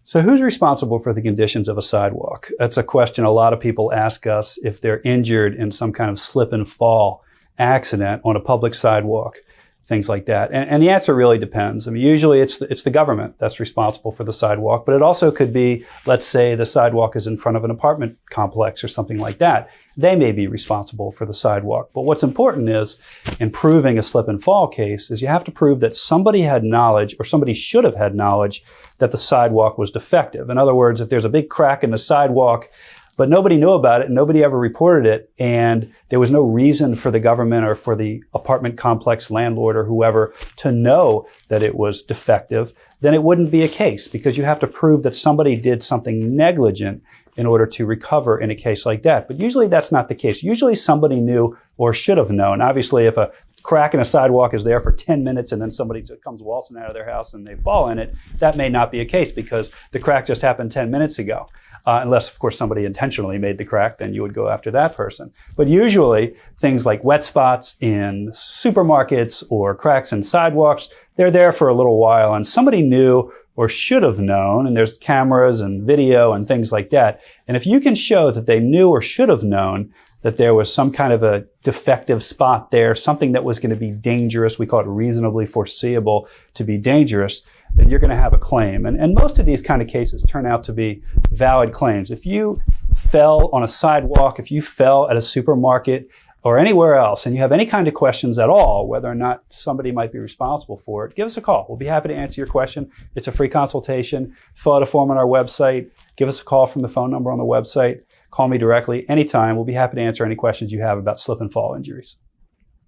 So who's responsible for the conditions of a sidewalk? That's a question a lot of people ask us if they're injured in some kind of slip and fall accident on a public sidewalk, things like that. And the answer really depends. I mean, usually it's the government that's responsible for the sidewalk, but it also could be, let's say the sidewalk is in front of an apartment complex or something like that. They may be responsible for the sidewalk. But what's important is, in proving a slip and fall case, is you have to prove that somebody had knowledge, or somebody should have had knowledge, that the sidewalk was defective. In other words, if there's a big crack in the sidewalk, but nobody knew about it and nobody ever reported it, and there was no reason for the government or for the apartment complex landlord or whoever to know that it was defective, then it wouldn't be a case, because you have to prove that somebody did something negligent in order to recover in a case like that. But usually that's not the case. Usually somebody knew or should have known. Obviously, if a crack in a sidewalk is there for 10 minutes and then somebody comes waltzing out of their house and they fall in it, that may not be a case because the crack just happened 10 minutes ago. Unless, of course, somebody intentionally made the crack, then you would go after that person. But usually, things like wet spots in supermarkets or cracks in sidewalks, they're there for a little while, and somebody knew or should have known, and there's cameras and video and things like that. And if you can show that they knew or should have known that there was some kind of a defective spot there, something that was going to be dangerous, we call it reasonably foreseeable to be dangerous, then you're going to have a claim. And most of these kind of cases turn out to be valid claims. If you fell on a sidewalk, if you fell at a supermarket or anywhere else, and you have any kind of questions at all, whether or not somebody might be responsible for it, give us a call. We'll be happy to answer your question. It's a free consultation. Fill out a form on our website. Give us a call from the phone number on the website. Call me directly anytime. We'll be happy to answer any questions you have about slip and fall injuries.